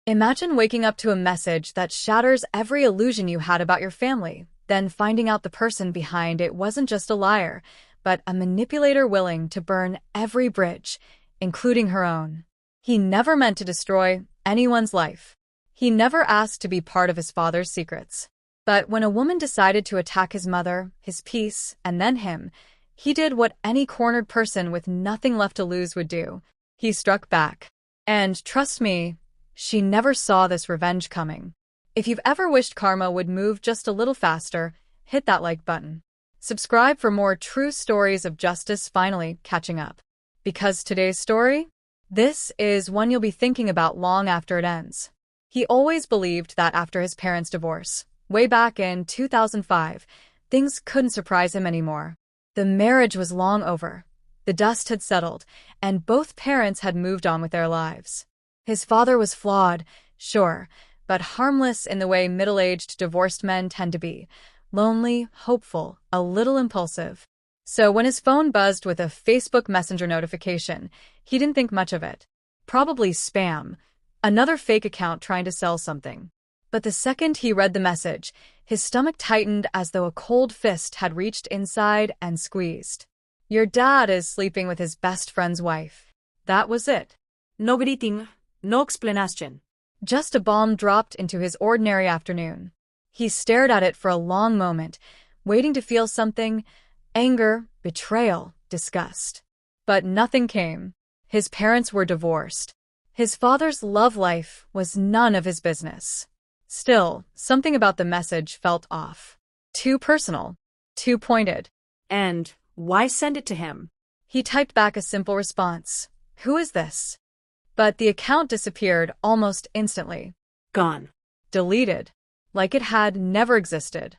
Imagine waking up to a message that shatters every illusion you had about your family, then finding out the person behind it wasn't just a liar, but a manipulator willing to burn every bridge, including her own. He never meant to destroy anyone's life. He never asked to be part of his father's secrets. But when a woman decided to attack his mother, his peace, and then him, he did what any cornered person with nothing left to lose would do. He struck back. And trust me, she never saw this revenge coming. If you've ever wished karma would move just a little faster, hit that like button. Subscribe for more true stories of justice finally catching up. Because today's story? This is one you'll be thinking about long after it ends. He always believed that after his parents' divorce, way back in 2005, things couldn't surprise him anymore. The marriage was long over. The dust had settled, and both parents had moved on with their lives. His father was flawed, sure, but harmless in the way middle-aged divorced men tend to be. Lonely, hopeful, a little impulsive. So when his phone buzzed with a Facebook Messenger notification, he didn't think much of it. Probably spam, another fake account trying to sell something. But the second he read the message, his stomach tightened as though a cold fist had reached inside and squeezed. Your dad is sleeping with his best friend's wife. That was it. No greeting, no explanation. Just a bomb dropped into his ordinary afternoon. He stared at it for a long moment, waiting to feel something: anger, betrayal, disgust. But nothing came. His parents were divorced. His father's love life was none of his business. Still, something about the message felt off. Too personal. Too pointed. And why send it to him? He typed back a simple response. Who is this? But the account disappeared almost instantly. Gone. Deleted. Like it had never existed.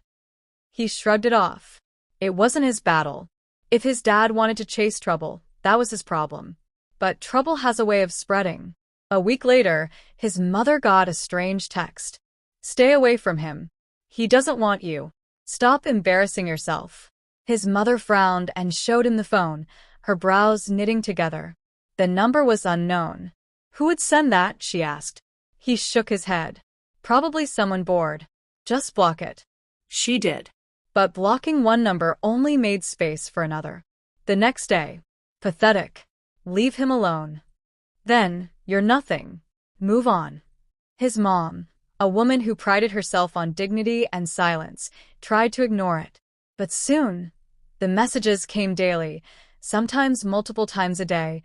He shrugged it off. It wasn't his battle. If his dad wanted to chase trouble, that was his problem. But trouble has a way of spreading. A week later, his mother got a strange text. Stay away from him. He doesn't want you. Stop embarrassing yourself. His mother frowned and showed him the phone, her brows knitting together. The number was unknown. Who would send that? She asked. He shook his head. Probably someone bored. Just block it. She did. But blocking one number only made space for another. The next day. Pathetic. Leave him alone. Then, you're nothing. Move on. His mom, a woman who prided herself on dignity and silence, tried to ignore it. But soon, the messages came daily, sometimes multiple times a day,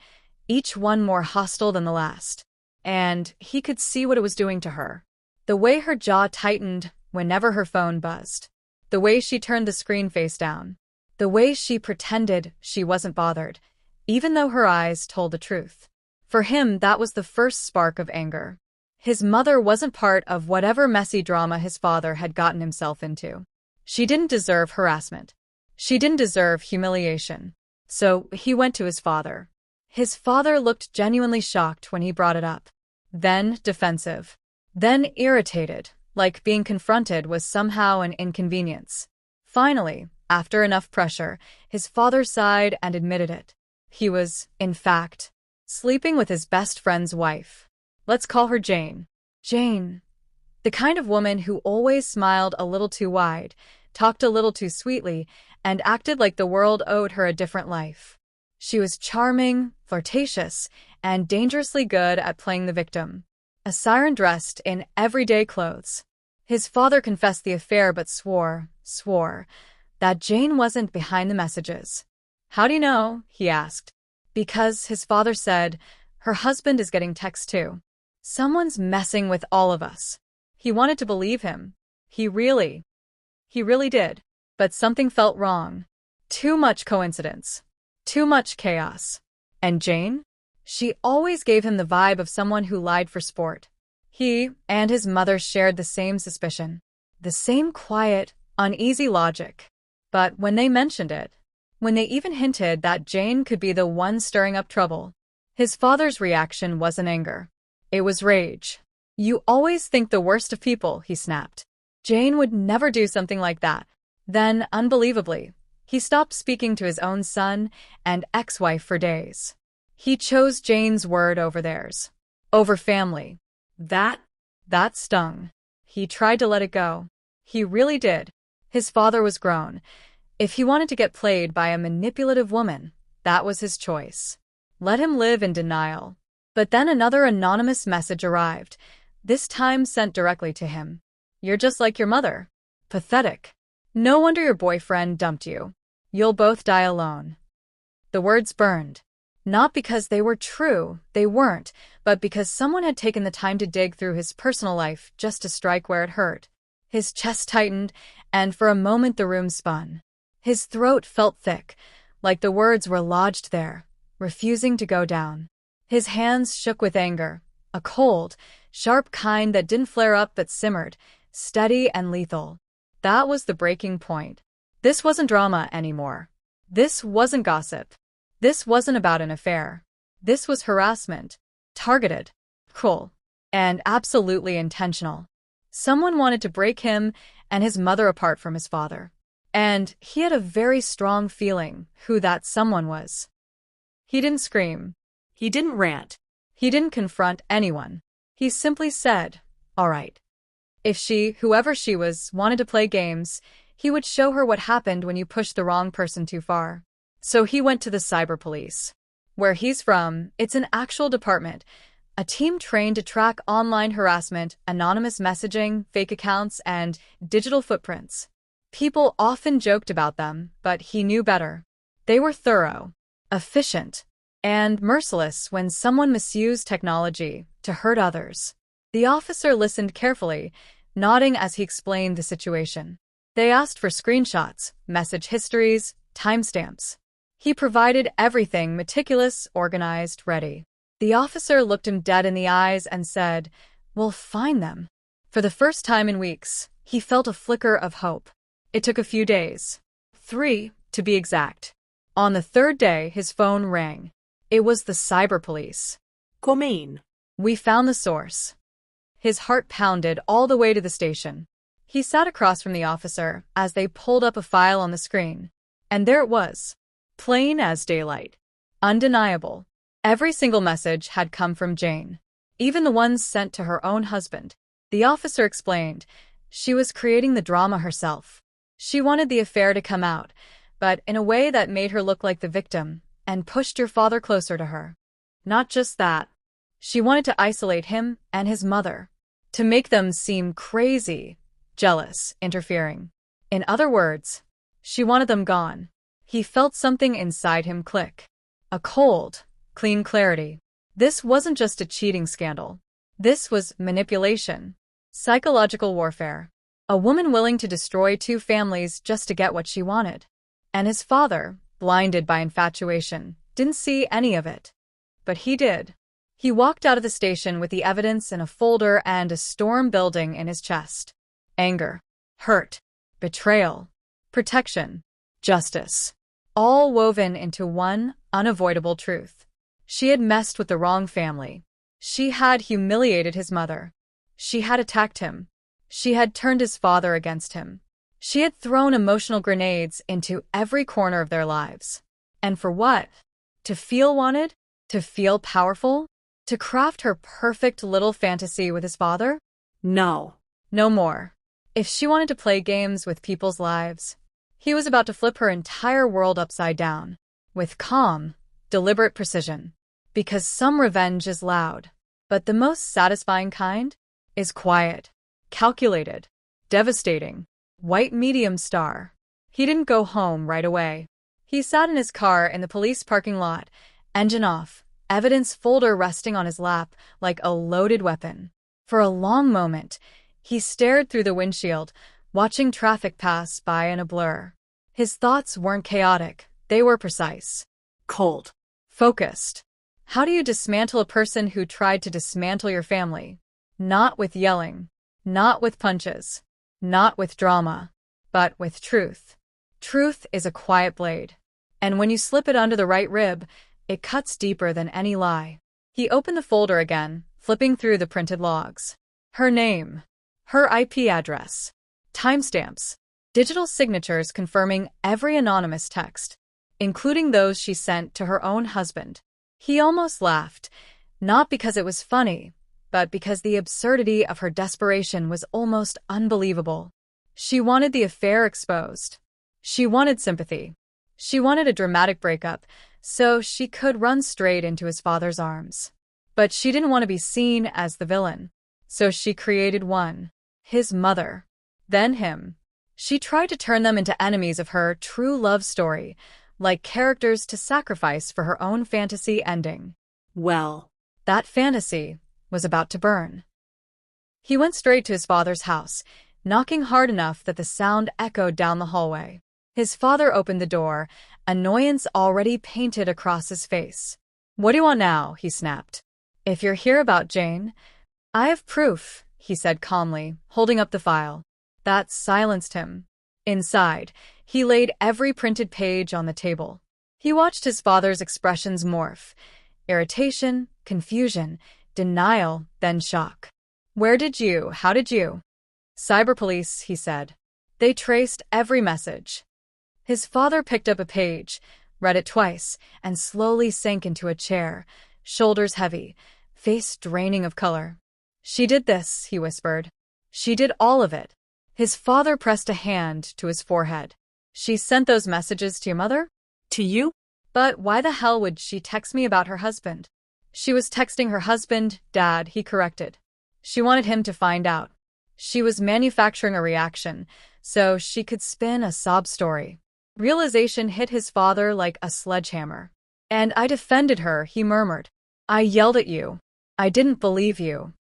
each one more hostile than the last. And he could see what it was doing to her. The way her jaw tightened whenever her phone buzzed. The way she turned the screen face down. The way she pretended she wasn't bothered, even though her eyes told the truth. For him, that was the first spark of anger. His mother wasn't part of whatever messy drama his father had gotten himself into. She didn't deserve harassment. She didn't deserve humiliation. So he went to his father. His father looked genuinely shocked when he brought it up. Then defensive. Then irritated, like being confronted was somehow an inconvenience. Finally, after enough pressure, his father sighed and admitted it. He was, in fact, sleeping with his best friend's wife. Let's call her Jane. Jane. The kind of woman who always smiled a little too wide, talked a little too sweetly, and acted like the world owed her a different life. She was charming, flirtatious, and dangerously good at playing the victim. A siren dressed in everyday clothes. His father confessed the affair but swore, that Jane wasn't behind the messages. How do you know? He asked. Because his father said, her husband is getting texts too. Someone's messing with all of us. He wanted to believe him. He really did. But something felt wrong. Too much coincidence. Too much chaos. And Jane? She always gave him the vibe of someone who lied for sport. He and his mother shared the same suspicion. The same quiet, uneasy logic. But when they mentioned it, when they even hinted that Jane could be the one stirring up trouble, his father's reaction wasn't anger. It was rage. You always think the worst of people, he snapped. Jane would never do something like that. Then, unbelievably, he stopped speaking to his own son and ex-wife for days. He chose Jane's word over theirs. Over family. That That stung. He tried to let it go. He really did. His father was grown. If he wanted to get played by a manipulative woman, that was his choice. Let him live in denial. But then another anonymous message arrived, this time sent directly to him. You're just like your mother. Pathetic. No wonder your boyfriend dumped you. You'll both die alone. The words burned. Not because they were true, they weren't, but because someone had taken the time to dig through his personal life just to strike where it hurt. His chest tightened, and for a moment the room spun. His throat felt thick, like the words were lodged there, refusing to go down. His hands shook with anger, a cold, sharp kind that didn't flare up but simmered, steady and lethal. That was the breaking point. This wasn't drama anymore. This wasn't gossip. This wasn't about an affair. This was harassment. Targeted. Cruel. And absolutely intentional. Someone wanted to break him and his mother apart from his father. And he had a very strong feeling who that someone was. He didn't scream. He didn't rant. He didn't confront anyone. He simply said, all right. If she, whoever she was, wanted to play games, he would show her what happened when you pushed the wrong person too far. So he went to the cyber police. Where he's from, it's an actual department, a team trained to track online harassment, anonymous messaging, fake accounts, and digital footprints. People often joked about them, but he knew better. They were thorough, efficient, and merciless when someone misused technology to hurt others. The officer listened carefully, nodding as he explained the situation. They asked for screenshots, message histories, timestamps. He provided everything meticulous, organized, ready. The officer looked him dead in the eyes and said, "We'll find them." For the first time in weeks, he felt a flicker of hope. It took a few days. 3, to be exact. On the third day, his phone rang. It was the cyber police. Come in. We found the source. His heart pounded all the way to the station. He sat across from the officer as they pulled up a file on the screen. And there it was. Plain as daylight. Undeniable. Every single message had come from Jane. Even the ones sent to her own husband. The officer explained. She was creating the drama herself. She wanted the affair to come out, but in a way that made her look like the victim and pushed your father closer to her. Not just that. She wanted to isolate him and his mother. To make them seem crazy, jealous, interfering. In other words, she wanted them gone. He felt something inside him click. A cold, clean clarity. This wasn't just a cheating scandal. This was manipulation. Psychological warfare. A woman willing to destroy 2 families just to get what she wanted. And his father, blinded by infatuation, didn't see any of it. But he did. He walked out of the station with the evidence in a folder and a storm building in his chest. Anger, hurt, betrayal, protection, justice. All woven into one unavoidable truth. She had messed with the wrong family. She had humiliated his mother. She had attacked him. She had turned his father against him. She had thrown emotional grenades into every corner of their lives. And for what? To feel wanted? To feel powerful? To craft her perfect little fantasy with his father? No. No more. If she wanted to play games with people's lives, he was about to flip her entire world upside down. With calm, deliberate precision. Because some revenge is loud, but the most satisfying kind is quiet, calculated, devastating. White medium star. He didn't go home right away. He sat in his car in the police parking lot, engine off, evidence folder resting on his lap like a loaded weapon. For a long moment, he stared through the windshield, watching traffic pass by in a blur. His thoughts weren't chaotic, they were precise. Cold. Focused. How do you dismantle a person who tried to dismantle your family? Not with yelling. Not with punches. Not with drama. But with truth. Truth is a quiet blade. And when you slip it under the right rib, it cuts deeper than any lie. He opened the folder again, flipping through the printed logs. Her name. Her IP address. Timestamps. Digital signatures confirming every anonymous text, including those she sent to her own husband. He almost laughed, not because it was funny, but because the absurdity of her desperation was almost unbelievable. She wanted the affair exposed. She wanted sympathy. She wanted a dramatic breakup, so she could run straight into his father's arms. But she didn't want to be seen as the villain. So she created one. His mother. Then him. She tried to turn them into enemies of her true love story, like characters to sacrifice for her own fantasy ending. Well, That fantasy was about to burn. He went straight to his father's house, knocking hard enough that the sound echoed down the hallway. His father opened the door, annoyance already painted across his face. "What do you want now?" he snapped. "If you're here about Jane, I have proof," he said calmly, holding up the file. That silenced him. Inside, he laid every printed page on the table. He watched his father's expressions morph: irritation, confusion, denial, then shock. How did you? "Cyber police," he said. "They traced every message." His father picked up a page, read it twice, and slowly sank into a chair, shoulders heavy, face draining of color. "She did this," he whispered. "She did all of it." His father pressed a hand to his forehead. "She sent those messages to your mother?" to you? "But why the hell would she text me about her husband?" "She was texting her husband, Dad," he corrected. "She wanted him to find out. She was manufacturing a reaction, so she could spin a sob story." Realization hit his father like a sledgehammer. "And I defended her," he murmured. "I yelled at you. I didn't believe you."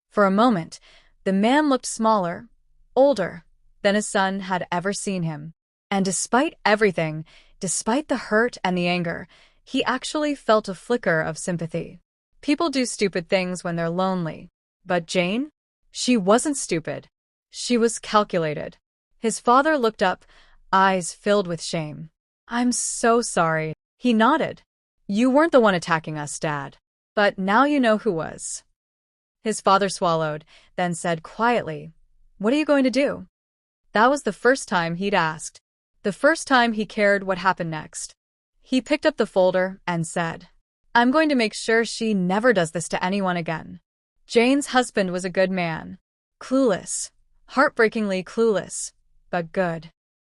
For a moment, the man looked smaller, older, than his son had ever seen him. And despite everything, despite the hurt and the anger, he actually felt a flicker of sympathy. People do stupid things when they're lonely. But Jane? She wasn't stupid. She was calculated. His father looked up, eyes filled with shame. "I'm so sorry." He nodded. "You weren't the one attacking us, Dad. But now you know who was." His father swallowed, then said quietly, "What are you going to do?" That was the first time he'd asked. The first time he cared what happened next. He picked up the folder and said, "I'm going to make sure she never does this to anyone again." Jane's husband was a good man. Clueless. Heartbreakingly clueless. But good.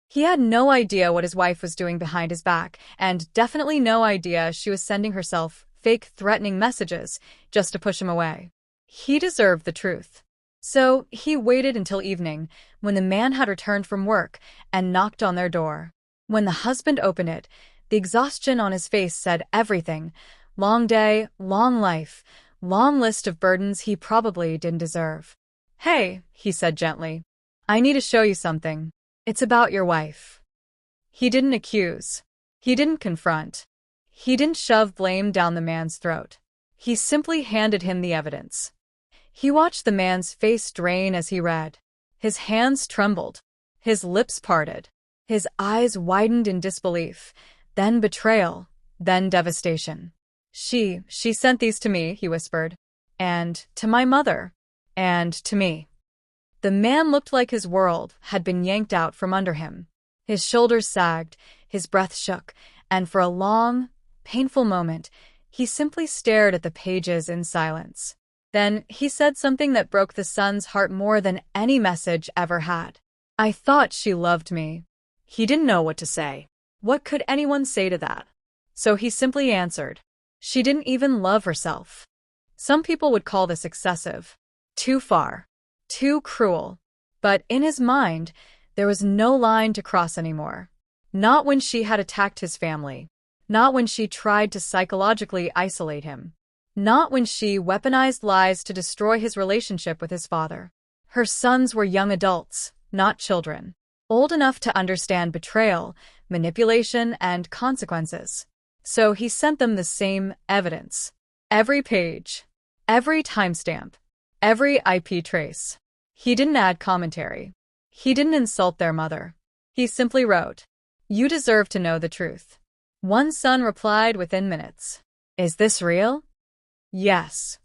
He had no idea what his wife was doing behind his back, and definitely no idea she was sending herself fake threatening messages just to push him away. He deserved the truth. So he waited until evening, when the man had returned from work, and knocked on their door. When the husband opened it, the exhaustion on his face said everything. Long day, long life, long list of burdens he probably didn't deserve. "Hey," he said gently. "I need to show you something. It's about your wife." He didn't accuse. He didn't confront. He didn't shove blame down the man's throat. He simply handed him the evidence. He watched the man's face drain as he read. His hands trembled. His lips parted. His eyes widened in disbelief, then betrayal, then devastation. She sent these to me," he whispered. "And to my mother. And to me." The man looked like his world had been yanked out from under him. His shoulders sagged, his breath shook, and for a long, painful moment, he simply stared at the pages in silence. Then he said something that broke the son's heart more than any message ever had. "I thought she loved me." He didn't know what to say. What could anyone say to that? So he simply answered, "She didn't even love herself." Some people would call this excessive. Too far. Too cruel. But in his mind, there was no line to cross anymore. Not when she had attacked his family. Not when she tried to psychologically isolate him. Not when she weaponized lies to destroy his relationship with his father. Her sons were young adults, not children. Old enough to understand betrayal, manipulation, and consequences. So he sent them the same evidence. Every page. Every timestamp. Every IP trace. He didn't add commentary. He didn't insult their mother. He simply wrote, "You deserve to know the truth." One son replied within minutes, "Is this real?" "Yes."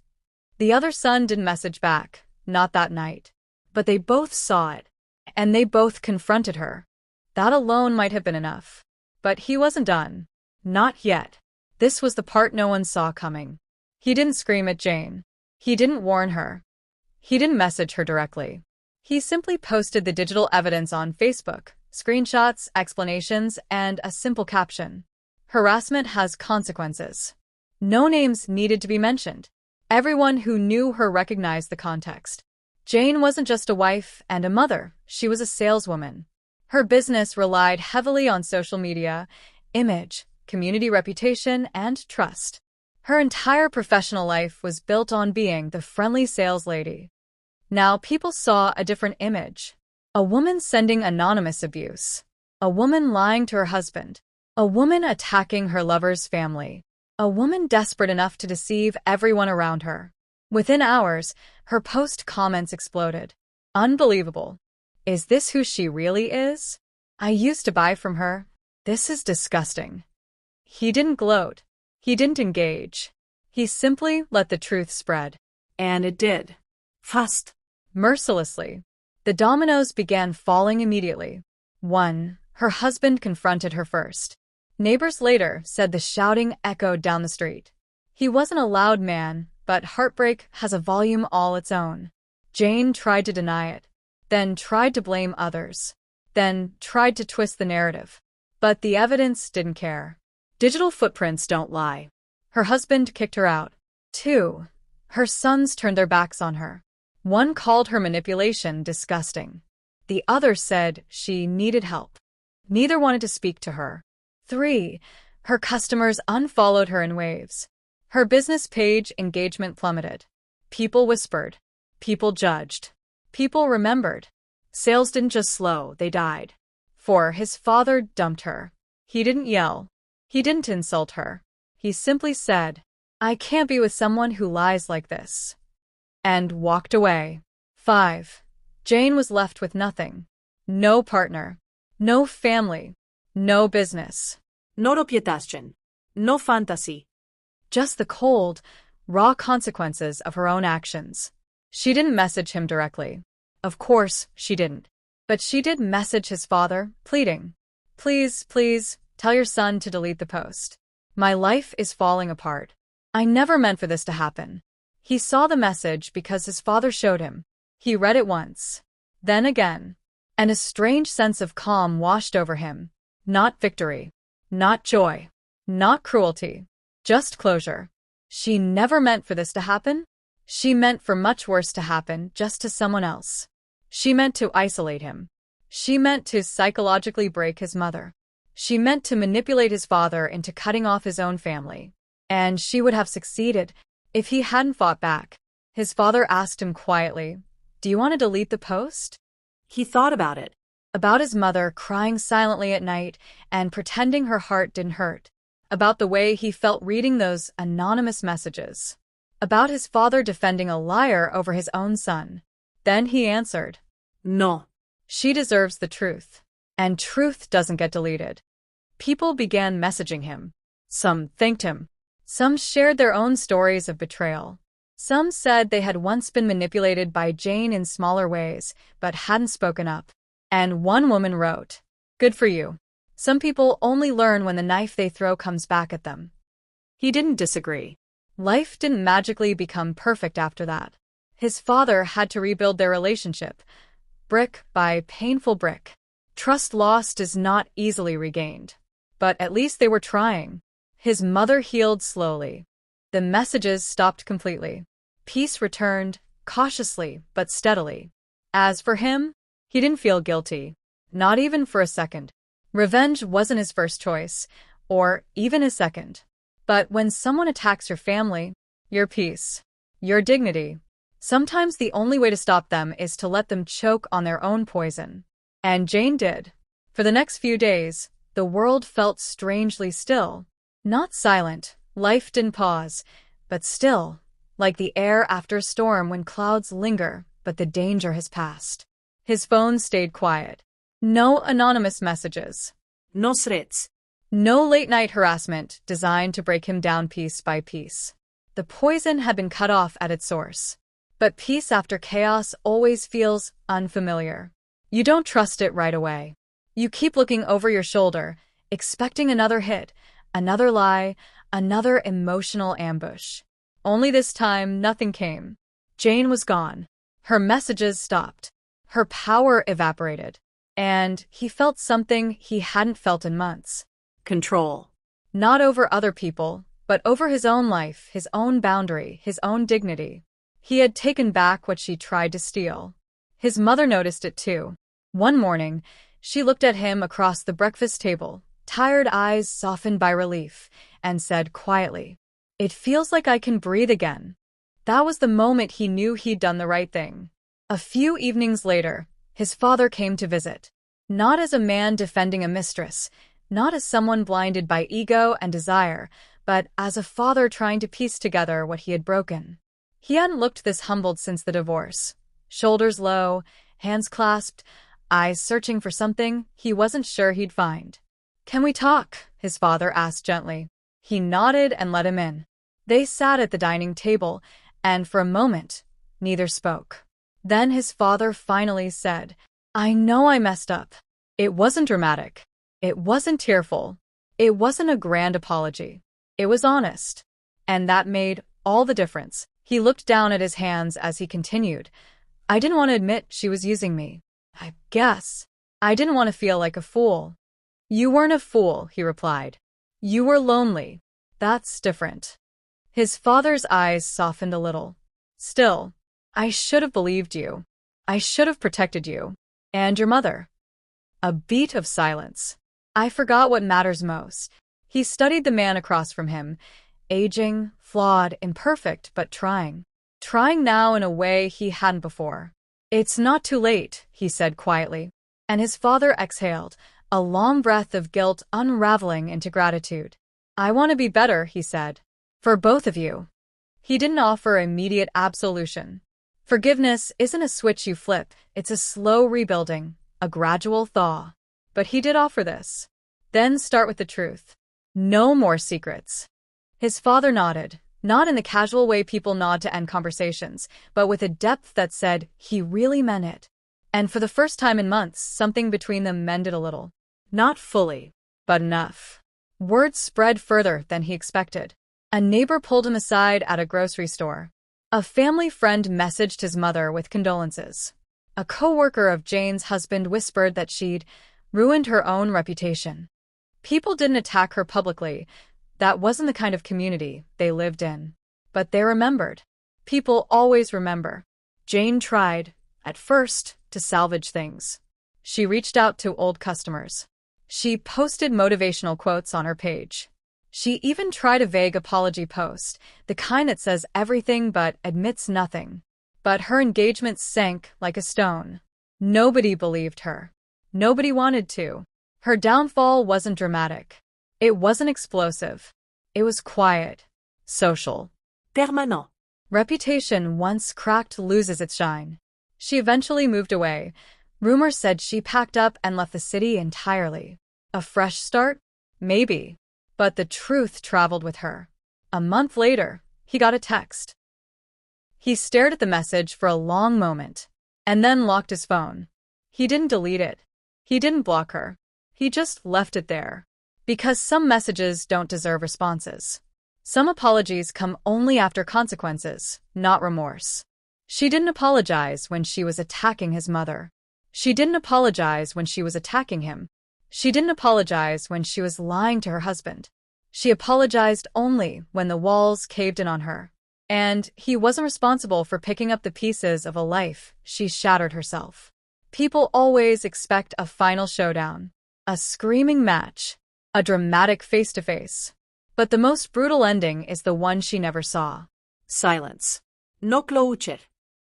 The other son didn't message back, not that night. But they both saw it, and they both confronted her. That alone might have been enough. But he wasn't done. Not yet. This was the part no one saw coming. He didn't scream at Jane. He didn't warn her. He didn't message her directly. He simply posted the digital evidence on Facebook, screenshots, explanations, and a simple caption. Harassment has consequences. No names needed to be mentioned. Everyone who knew her recognized the context. Jane wasn't just a wife and a mother, she was a saleswoman. Her business relied heavily on social media, image, community reputation, and trust. Her entire professional life was built on being the friendly sales lady. Now people saw a different image. A woman sending anonymous abuse. A woman lying to her husband. A woman attacking her lover's family. A woman desperate enough to deceive everyone around her. Within hours, her post comments exploded. Unbelievable. Is this who she really is? I used to buy from her. This is disgusting. He didn't gloat. He didn't engage. He simply let the truth spread. And it did. Fast. Mercilessly. The dominoes began falling immediately. 1. Her husband confronted her first. Neighbors later said the shouting echoed down the street. He wasn't a loud man, but heartbreak has a volume all its own. Jane tried to deny it, then tried to blame others, then tried to twist the narrative. But the evidence didn't care. Digital footprints don't lie. Her husband kicked her out. 2. Her sons turned their backs on her. One called her manipulation disgusting. The other said she needed help. Neither wanted to speak to her. 3. Her customers unfollowed her in waves. Her business page engagement plummeted. People whispered. People judged. People remembered. Sales didn't just slow, they died. 4. His father dumped her. He didn't yell. He didn't insult her. He simply said, "I can't be with someone who lies like this," and walked away. 5. Jane was left with nothing. No partner. No family. No business. No reputación. No fantasy. Just the cold, raw consequences of her own actions. She didn't message him directly. Of course, she didn't. But she did message his father, pleading, "Please, please, tell your son to delete the post. My life is falling apart. I never meant for this to happen." He saw the message because his father showed him. He read it once, then again, and a strange sense of calm washed over him. Not victory, not joy, not cruelty, just closure. She never meant for this to happen. She meant for much worse to happen just to someone else. She meant to isolate him. She meant to psychologically break his mother. She meant to manipulate his father into cutting off his own family. And she would have succeeded if he hadn't fought back. His father asked him quietly, "Do you want to delete the post?" He thought about it. About his mother crying silently at night and pretending her heart didn't hurt. About the way he felt reading those anonymous messages. About his father defending a liar over his own son. Then he answered, No. "She deserves the truth. And truth doesn't get deleted." People began messaging him. Some thanked him. Some shared their own stories of betrayal. Some said they had once been manipulated by Jane in smaller ways, but hadn't spoken up. And one woman wrote, "Good for you. Some people only learn when the knife they throw comes back at them." He didn't disagree. Life didn't magically become perfect after that. His father had to rebuild their relationship, brick by painful brick. Trust lost is not easily regained. But at least they were trying. His mother healed slowly. The messages stopped completely. Peace returned, cautiously but steadily. As for him, he didn't feel guilty. Not even for a second. Revenge wasn't his first choice, or even his second. But when someone attacks your family, your peace, your dignity, sometimes the only way to stop them is to let them choke on their own poison. And Jane did. For the next few days, the world felt strangely still. Not silent, life didn't pause, but still, like the air after a storm when clouds linger, but the danger has passed. His phone stayed quiet. No anonymous messages. No threats. No late-night harassment designed to break him down piece by piece. The poison had been cut off at its source. But peace after chaos always feels unfamiliar. You don't trust it right away. You keep looking over your shoulder, expecting another hit, another lie, another emotional ambush. Only this time, nothing came. Jane was gone. Her messages stopped. Her power evaporated. And he felt something he hadn't felt in months. Control. Not over other people, but over his own life, his own boundary, his own dignity. He had taken back what she tried to steal. His mother noticed it too. One morning, she looked at him across the breakfast table, tired eyes softened by relief, and said quietly, "It feels like I can breathe again." That was the moment he knew he'd done the right thing. A few evenings later, his father came to visit. Not as a man defending a mistress, not as someone blinded by ego and desire, but as a father trying to piece together what he had broken. He hadn't looked this humbled since the divorce. Shoulders low, hands clasped, eyes searching for something he wasn't sure he'd find. "Can we talk?" his father asked gently. He nodded and let him in. They sat at the dining table, and for a moment, neither spoke. Then his father finally said, "I know I messed up." It wasn't dramatic. It wasn't tearful. It wasn't a grand apology. It was honest. And that made all the difference. He looked down at his hands as he continued. "I didn't want to admit she was using me. I guess. I didn't want to feel like a fool." "You weren't a fool," he replied. "You were lonely. That's different." His father's eyes softened a little. "Still, I should have believed you. I should have protected you. And your mother." A beat of silence. "I forgot what matters most." He studied the man across from him, aging, flawed, imperfect, but trying. Trying now in a way he hadn't before. "It's not too late," he said quietly. And his father exhaled, a long breath of guilt unraveling into gratitude. "I want to be better," he said. "For both of you." He didn't offer immediate absolution. Forgiveness isn't a switch you flip, it's a slow rebuilding, a gradual thaw. But he did offer this. Then start with the truth. No more secrets. His father nodded, not in the casual way people nod to end conversations, but with a depth that said he really meant it. And for the first time in months, something between them mended a little. Not fully, but enough. Word spread further than he expected. A neighbor pulled him aside at a grocery store. A family friend messaged his mother with condolences. A co-worker of Jane's husband whispered that she'd ruined her own reputation. People didn't attack her publicly. That wasn't the kind of community they lived in. But they remembered. People always remember. Jane tried, at first, to salvage things. She reached out to old customers. She posted motivational quotes on her page. She even tried a vague apology post, the kind that says everything but admits nothing. But her engagement sank like a stone. Nobody believed her. Nobody wanted to. Her downfall wasn't dramatic. It wasn't explosive. It was quiet. Social. Permanent. Reputation once cracked loses its shine. She eventually moved away. Rumors said she packed up and left the city entirely. A fresh start? Maybe. But the truth traveled with her. A month later, he got a text. He stared at the message for a long moment, and then locked his phone. He didn't delete it. He didn't block her. He just left it there. Because some messages don't deserve responses. Some apologies come only after consequences, not remorse. She didn't apologize when she was attacking his mother. She didn't apologize when she was attacking him. She didn't apologize when she was lying to her husband. She apologized only when the walls caved in on her. And he wasn't responsible for picking up the pieces of a life she shattered herself. People always expect a final showdown, a screaming match, a dramatic face-to-face. But the most brutal ending is the one she never saw. Silence. No closure.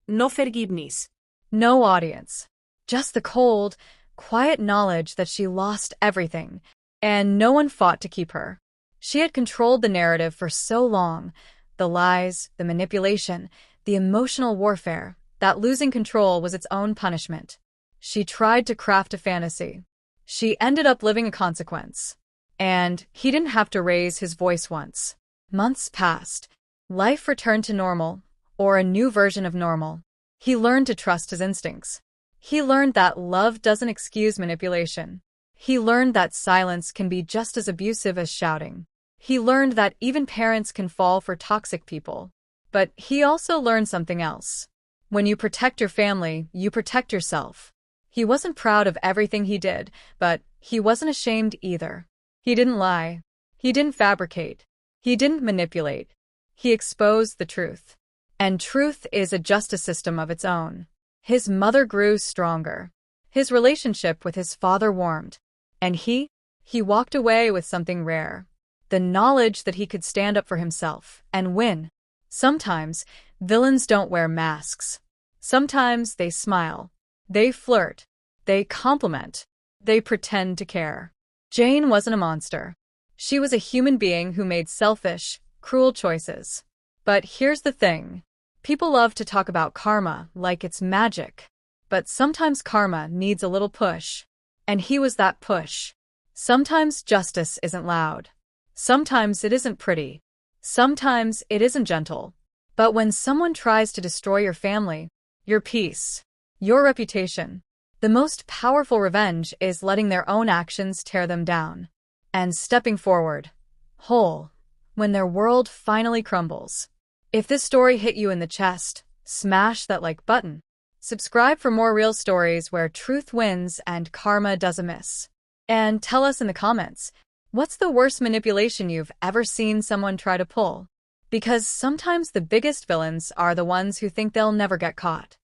No forgiveness. No audience. Just the cold, quiet knowledge that she lost everything, and no one fought to keep her. She had controlled the narrative for so long, the lies, the manipulation, the emotional warfare, that losing control was its own punishment. She tried to craft a fantasy. She ended up living a consequence. And he didn't have to raise his voice once. Months passed. Life returned to normal, or a new version of normal. He learned to trust his instincts. He learned that love doesn't excuse manipulation. He learned that silence can be just as abusive as shouting. He learned that even parents can fall for toxic people. But he also learned something else. When you protect your family, you protect yourself. He wasn't proud of everything he did, but he wasn't ashamed either. He didn't lie. He didn't fabricate. He didn't manipulate. He exposed the truth. And truth is a justice system of its own. His mother grew stronger. His relationship with his father warmed. And he walked away with something rare. The knowledge that he could stand up for himself and win. Sometimes, villains don't wear masks. Sometimes they smile. They flirt. They compliment. They pretend to care. Jane wasn't a monster. She was a human being who made selfish, cruel choices. But here's the thing. People love to talk about karma like it's magic. But sometimes karma needs a little push. And he was that push. Sometimes justice isn't loud. Sometimes it isn't pretty. Sometimes it isn't gentle. But when someone tries to destroy your family, your peace, your reputation, the most powerful revenge is letting their own actions tear them down. And stepping forward, whole, when their world finally crumbles. If this story hit you in the chest, smash that like button. Subscribe for more real stories where truth wins and karma doesn't miss. And tell us in the comments, what's the worst manipulation you've ever seen someone try to pull? Because sometimes the biggest villains are the ones who think they'll never get caught.